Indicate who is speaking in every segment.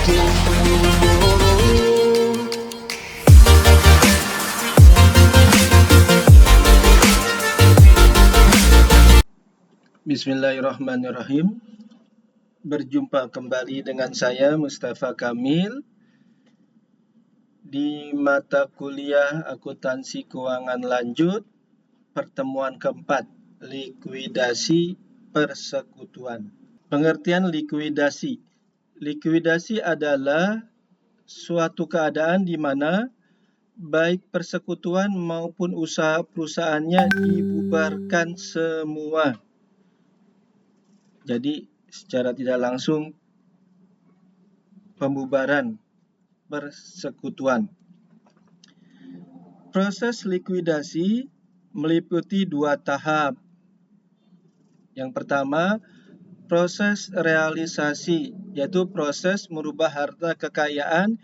Speaker 1: Bismillahirrahmanirrahim. Berjumpa kembali dengan saya Mustafa Kamil di mata kuliah Akuntansi Keuangan Lanjut, pertemuan keempat, likuidasi persekutuan. Pengertian likuidasi. Likuidasi adalah suatu keadaan di mana baik persekutuan maupun usaha perusahaannya dibubarkan semua. Jadi secara tidak langsung pembubaran persekutuan. Proses likuidasi meliputi dua tahap. Yang pertama, proses realisasi, yaitu proses merubah harta kekayaan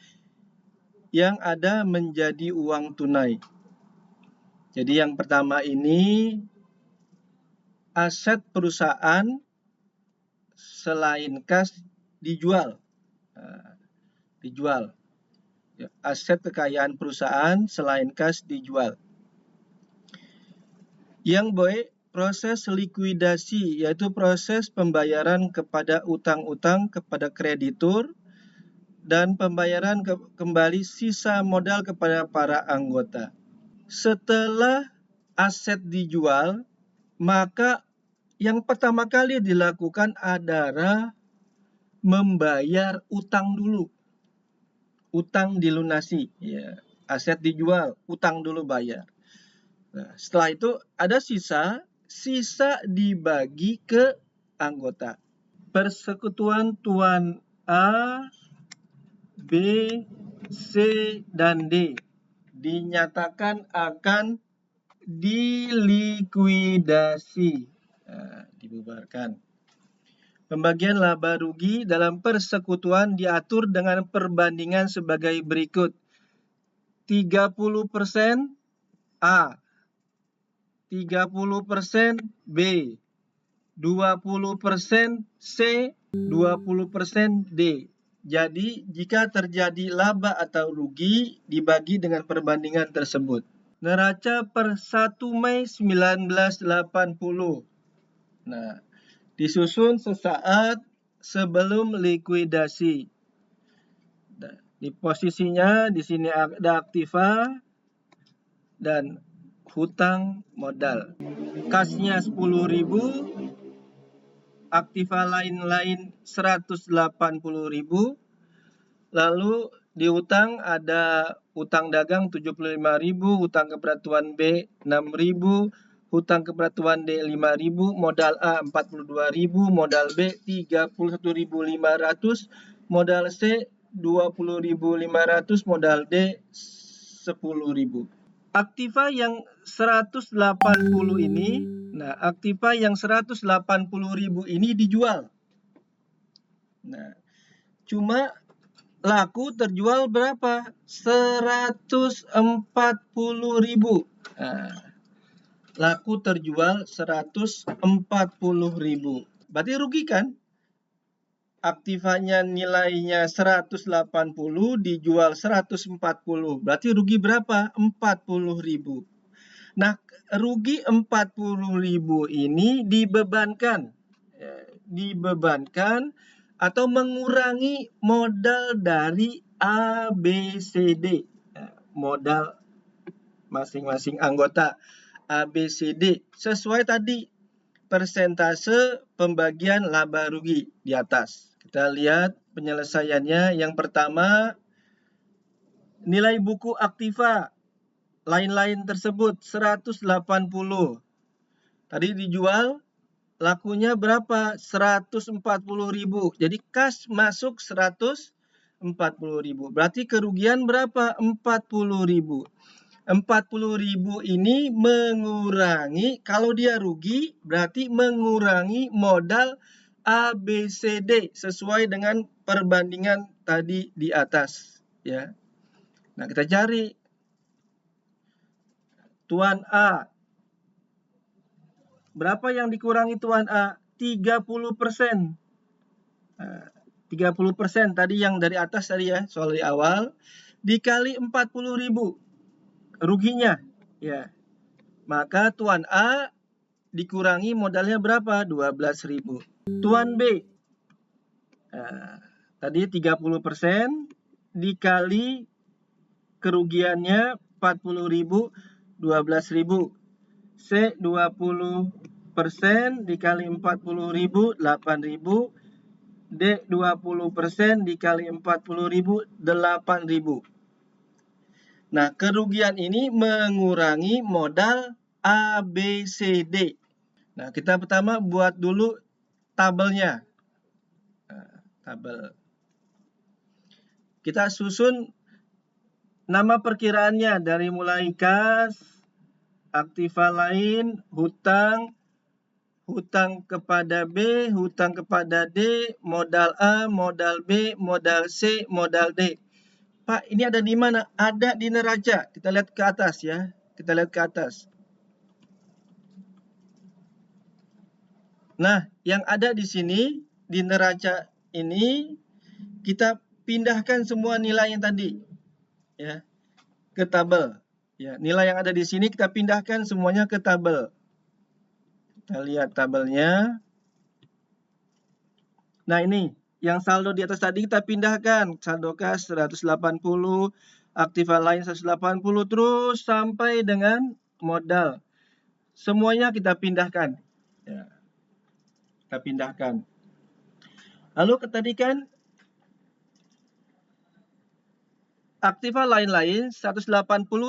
Speaker 1: yang ada menjadi uang tunai. Jadi yang pertama ini, aset perusahaan selain kas dijual. Aset kekayaan perusahaan selain kas dijual. Yang proses likuidasi, yaitu proses pembayaran kepada utang-utang kepada kreditur dan pembayaran kembali sisa modal kepada para anggota. Setelah aset dijual, maka yang pertama kali dilakukan adalah membayar utang dulu. Utang dilunasi, ya. Aset dijual, utang dulu bayar. Nah, setelah itu ada sisa dibagi ke anggota. Persekutuan tuan A, B, C, dan D dinyatakan akan dilikuidasi, dibubarkan. Pembagian laba rugi dalam persekutuan diatur dengan perbandingan sebagai berikut. 30% A, 30% B, 20% C, 20% D. Jadi, jika terjadi laba atau rugi, dibagi dengan perbandingan tersebut. Neraca per 1 Mei 1980. Nah, disusun sesaat sebelum likuidasi. Di posisinya di sini ada aktiva dan hutang modal. Kasnya 10.000, aktiva lain-lain 180.000. Lalu di utang ada utang dagang 75.000, utang keperluan B 6.000, hutang keperluan D 5.000, modal A 42.000, modal B 31.500, modal C 20.500, modal D 10.000. Aktiva yang 180 ini, aktiva yang 180.000 ini dijual. Nah, cuma laku terjual berapa? 140.000. Laku terjual 140.000. Berarti rugi kan? Aktivanya nilainya 180, dijual 140. Berarti rugi berapa? 40.000. Nah, rugi 40.000 ini dibebankan atau mengurangi modal dari A, B, C, D. Modal masing-masing anggota A, B, C, D. Sesuai tadi persentase pembagian laba rugi di atas. Kita lihat penyelesaiannya. Yang pertama, nilai buku aktiva lain-lain tersebut 180. Tadi dijual, lakunya berapa? 140.000. Jadi kas masuk 140.000. Berarti kerugian berapa? 40.000. 40.000 ini mengurangi, kalau dia rugi berarti mengurangi modal A, B, C, D sesuai dengan perbandingan tadi di atas, ya. Nah, kita cari tuan A. Berapa yang dikurangi tuan A? 30%. 30% tadi yang dari atas tadi ya, soal di awal, dikali 40.000 ruginya. Ya. Maka Tuan A dikurangi modalnya berapa? 12.000. Tuan B, tadi 30% dikali kerugiannya 40.000, 12.000. C 20% dikali 40.000, 8.000. D 20% dikali 40.000, 8.000. Nah, kerugian ini mengurangi modal A, B, C, D. Nah, kita pertama buat dulu tabelnya. Tabel. Kita susun nama perkiraannya dari mulai kas, aktiva lain, hutang, hutang kepada B, hutang kepada D, modal A, modal B, modal C, modal D. Pak, ini ada di mana? Ada di neraca. Kita lihat ke atas ya. Kita lihat ke atas. Nah, yang ada di sini, di neraca ini, kita pindahkan semua nilai yang tadi ya, ke tabel. Ya, nilai yang ada di sini kita pindahkan semuanya ke tabel. Kita lihat tabelnya. Nah, ini yang saldo di atas tadi kita pindahkan. Saldo kas 180, aktiva lain 180, terus sampai dengan modal. Semuanya kita pindahkan. Ya, kita pindahkan. Lalu tadi kan aktiva lain-lain 180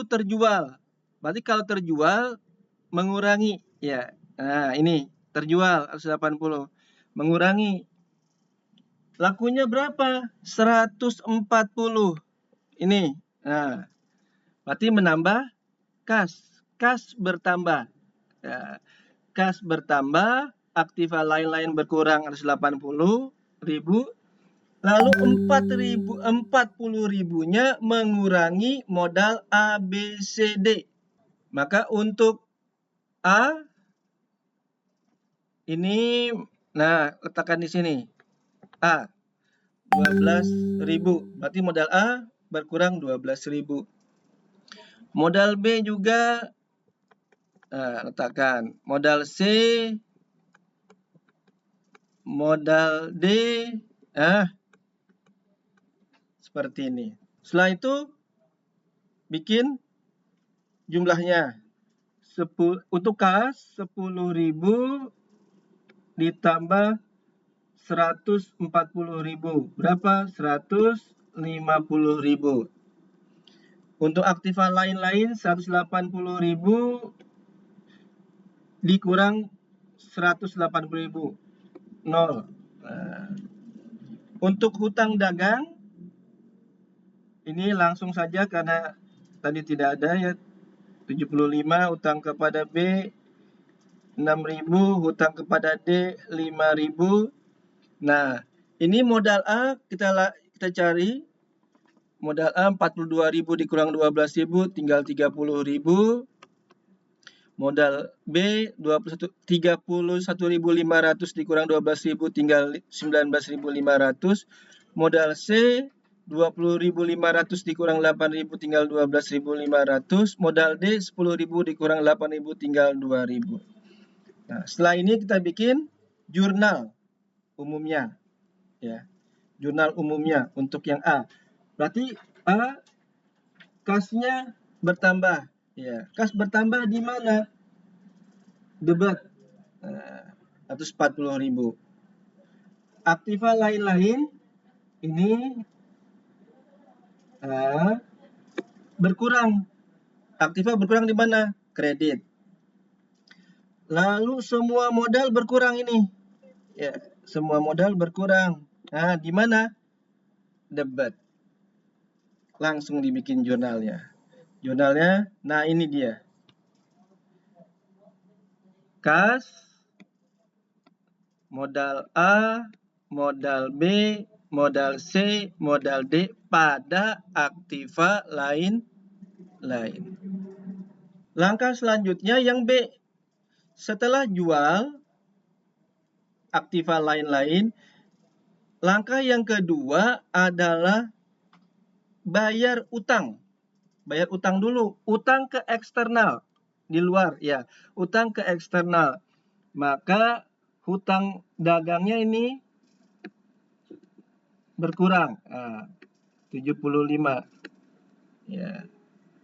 Speaker 1: terjual. Berarti kalau terjual mengurangi ya. Nah, ini terjual 180. Mengurangi. Lakunya berapa? 140. Ini. Nah, berarti menambah kas. Kas bertambah. Ya, kas bertambah, aktiva lain-lain berkurang 180.000. Lalu 40.000-nya mengurangi modal A, B, C, D. Maka untuk A ini, nah letakkan di sini. A 12.000. Berarti modal A berkurang 12.000. Modal B juga letakkan. Modal C, modal D, seperti ini. Setelah itu bikin jumlahnya. Untuk kas 10.000 ditambah 140.000. Berapa? 150.000. Untuk aktiva lain-lain 180.000 dikurang 180.000. 0. Nah, untuk hutang dagang ini langsung saja karena tadi tidak ada ya. 75 hutang kepada B 6.000, hutang kepada D 5.000. Nah, ini modal A kita cari. Modal A 42.000 dikurang 12.000 tinggal 30.000. Modal B 31.500 dikurang 12.000 tinggal 19.500. Modal C 20.500 dikurang 8.000 tinggal 12.500. Modal D 10.000 dikurang 8.000 tinggal 2.000. Nah, setelah ini kita bikin jurnal umumnya ya. Jurnal umumnya untuk yang A. Berarti A kasnya bertambah ya. Kas bertambah di mana? Debat 140.000. Aktiva lain-lain ini berkurang. Aktiva berkurang di mana? Kredit. Lalu semua modal berkurang ini. Ya, semua modal berkurang. Nah, di mana? Debat. Langsung dibikin jurnalnya. Jurnalnya, nah ini dia. Kas, modal A, modal B, modal C, modal D pada aktiva lain-lain. Langkah selanjutnya yang B. Setelah jual aktiva lain-lain, Langkah yang kedua adalah bayar utang. Bayar utang dulu. Utang ke eksternal. Di luar, ya. Utang ke eksternal. Maka hutang dagangnya ini berkurang. 75. Ya.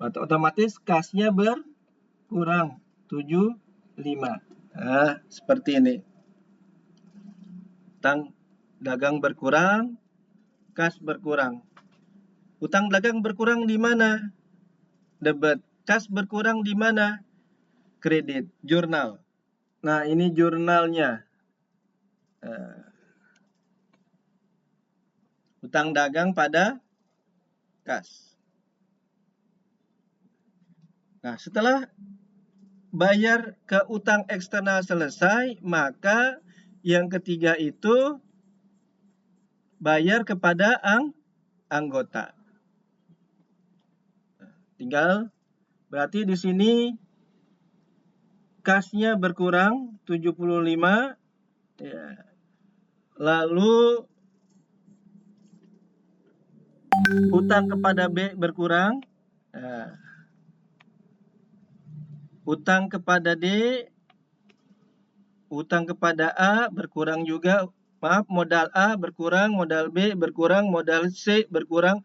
Speaker 1: Otomatis kasnya berkurang. 75. Nah, seperti ini. Utang dagang berkurang, kas berkurang. Utang dagang berkurang di mana? Debit. Kas berkurang di mana? Kredit. Jurnal. Nah, ini jurnalnya. Utang dagang pada kas. Nah, setelah bayar ke utang eksternal selesai, maka yang ketiga itu bayar kepada anggota. Tinggal berarti di sini kasnya berkurang 75, ya. Lalu utang kepada B berkurang, utang kepada D, utang kepada A berkurang juga. Maaf, modal A berkurang, modal B berkurang, modal C berkurang,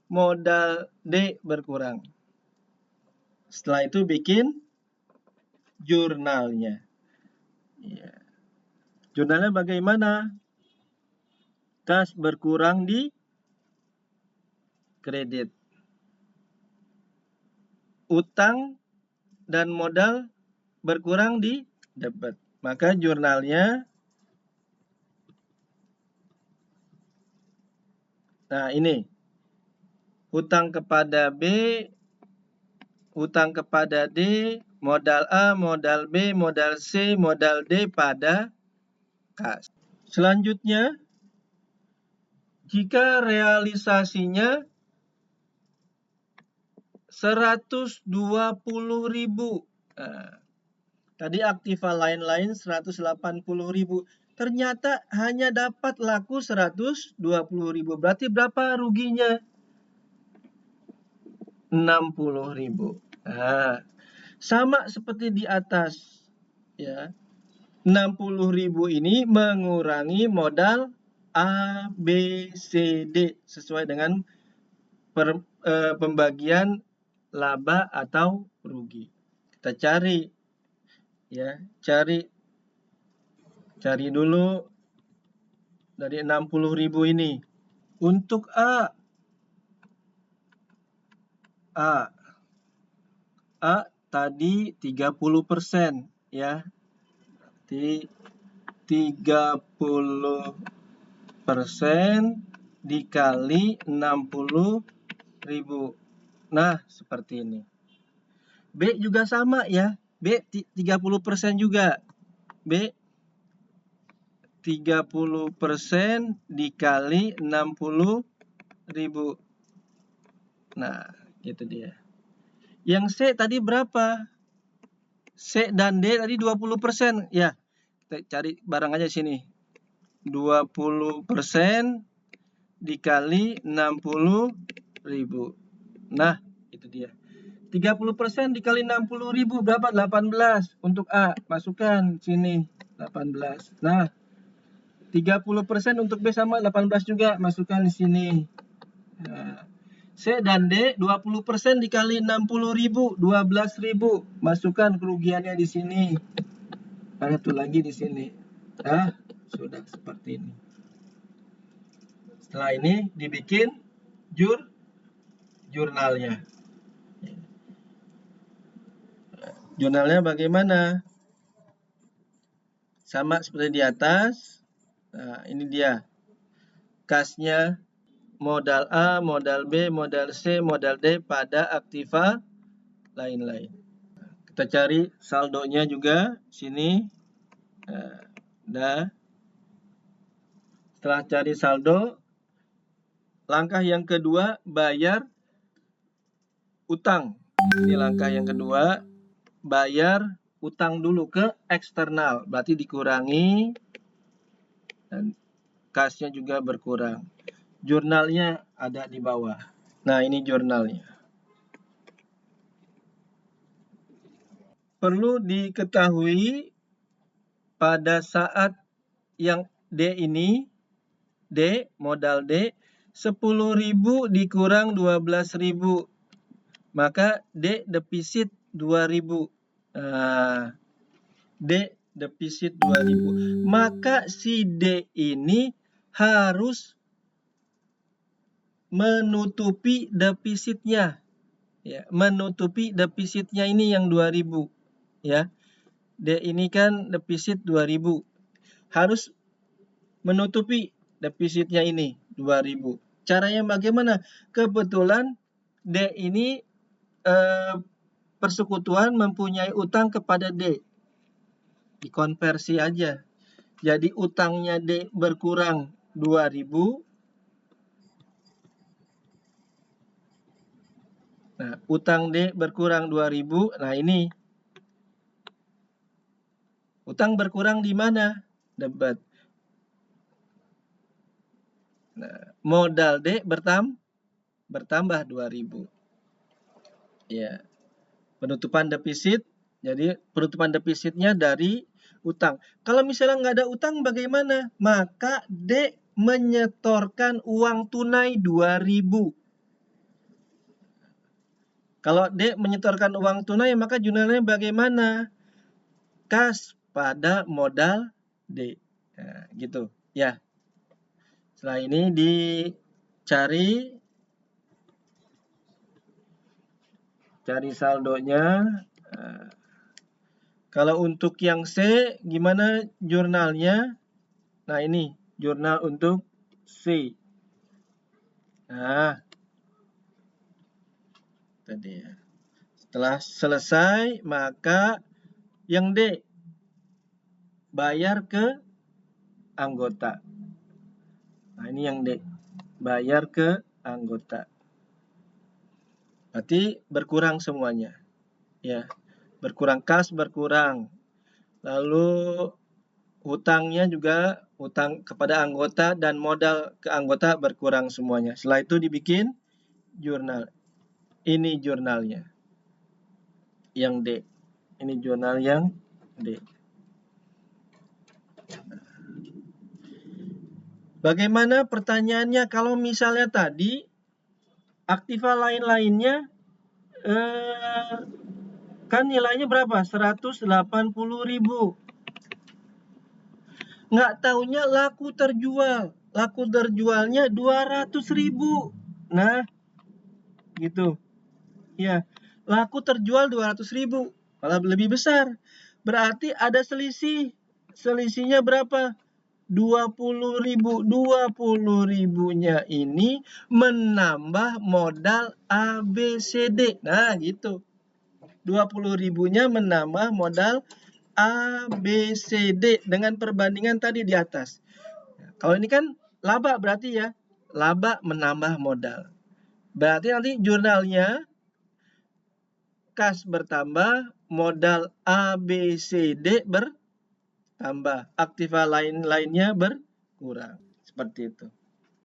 Speaker 1: modal D berkurang. Setelah itu bikin jurnalnya. Ya. Jurnalnya bagaimana? Kas berkurang di kredit. Utang dan modal berkurang di debit. Maka jurnalnya, nah ini, utang kepada B, utang kepada D, modal A, modal B, modal C, modal D pada kas. Selanjutnya, jika realisasinya 120.000. Nah, tadi aktiva lain-lain 180.000. Ternyata hanya dapat laku 120.000. Berarti berapa ruginya? 60.000. Nah, sama seperti di atas, ya. 60.000 ini mengurangi modal A, B, C, D sesuai dengan pembagian laba atau rugi. Kita cari, ya, cari dulu dari 60.000 ini. Untuk A tadi 30%, ya. Di 30% dikali 60.000. Nah, seperti ini. B juga sama, ya. B 30% juga. B 30% dikali 60.000. Nah, gitu dia. Yang C tadi berapa? C dan D tadi 20%. Ya, kita cari barang aja sini. 20% dikali 60.000. Nah, itu dia. 30% dikali 60.000 berapa? 18. Untuk A, masukkan sini 18. Nah, 30% untuk B sama 18 juga, masukkan di sini. Nah, C dan D 20% dikali 60.000, 12.000. Masukkan kerugiannya di sini. Satu lagi di sini. Nah, sudah seperti ini. Setelah ini dibikin jurnalnya. Jurnalnya bagaimana? Sama seperti di atas. Nah, ini dia. Kasnya modal A, modal B, modal C, modal D pada aktiva lain-lain. Kita cari saldonya juga sini. Nah, setelah cari saldo, langkah yang kedua bayar utang. Ini langkah yang kedua, bayar utang dulu ke eksternal. Berarti dikurangi dan kasnya juga berkurang. Jurnalnya ada di bawah. Nah, ini jurnalnya. Perlu diketahui pada saat yang D ini, D, modal D, 10.000 dikurang 12.000. Maka D defisit 2.000. Nah, D defisit 2.000. Maka si D ini harus menutupi defisitnya. Ya, menutupi defisitnya ini yang 2.000. Ya. D ini kan defisit 2.000. Harus menutupi defisitnya ini 2.000. Caranya bagaimana? Kebetulan D ini persekutuan mempunyai utang kepada D. Dikonversi aja. Jadi utangnya D berkurang 2.000. Nah, utang D berkurang 2.000. Nah, ini. Utang berkurang di mana? Debat. Nah, modal D bertambah 2.000. Ya. Penutupan defisit. Jadi penutupan defisitnya dari utang. Kalau misalnya nggak ada utang bagaimana? Maka D menyetorkan uang tunai 2.000. Kalau D menyetorkan uang tunai, maka jurnalnya bagaimana? Kas pada modal D. Nah, gitu. Ya. Setelah ini dicari saldonya. Nah, kalau untuk yang C, gimana jurnalnya? Nah, ini jurnal untuk C. Nah, tadi ya. Setelah selesai, maka yang D bayar ke anggota. Nah, ini yang D bayar ke anggota. Berarti berkurang semuanya. Ya, berkurang kas, berkurang. Lalu hutangnya juga, hutang kepada anggota dan modal ke anggota berkurang semuanya. Setelah itu dibikin jurnal. Ini jurnalnya. Yang D. Ini jurnal yang D. Bagaimana pertanyaannya kalau misalnya tadi aktiva lain-lainnya kan nilainya berapa? 180.000. Nggak taunya laku terjual. Laku terjualnya 200.000. Nah, gitu. Ya, laku terjual 200.000. Malah lebih besar. Berarti ada selisih. Selisihnya berapa? 20.000. 20.000-nya ini menambah modal ABCD. Nah, gitu. 20.000-nya menambah modal ABCD dengan perbandingan tadi di atas. Kalau ini kan laba berarti ya. Laba menambah modal. Berarti nanti jurnalnya kas bertambah, modal ABCD bertambah, aktiva lain-lainnya berkurang. Seperti itu.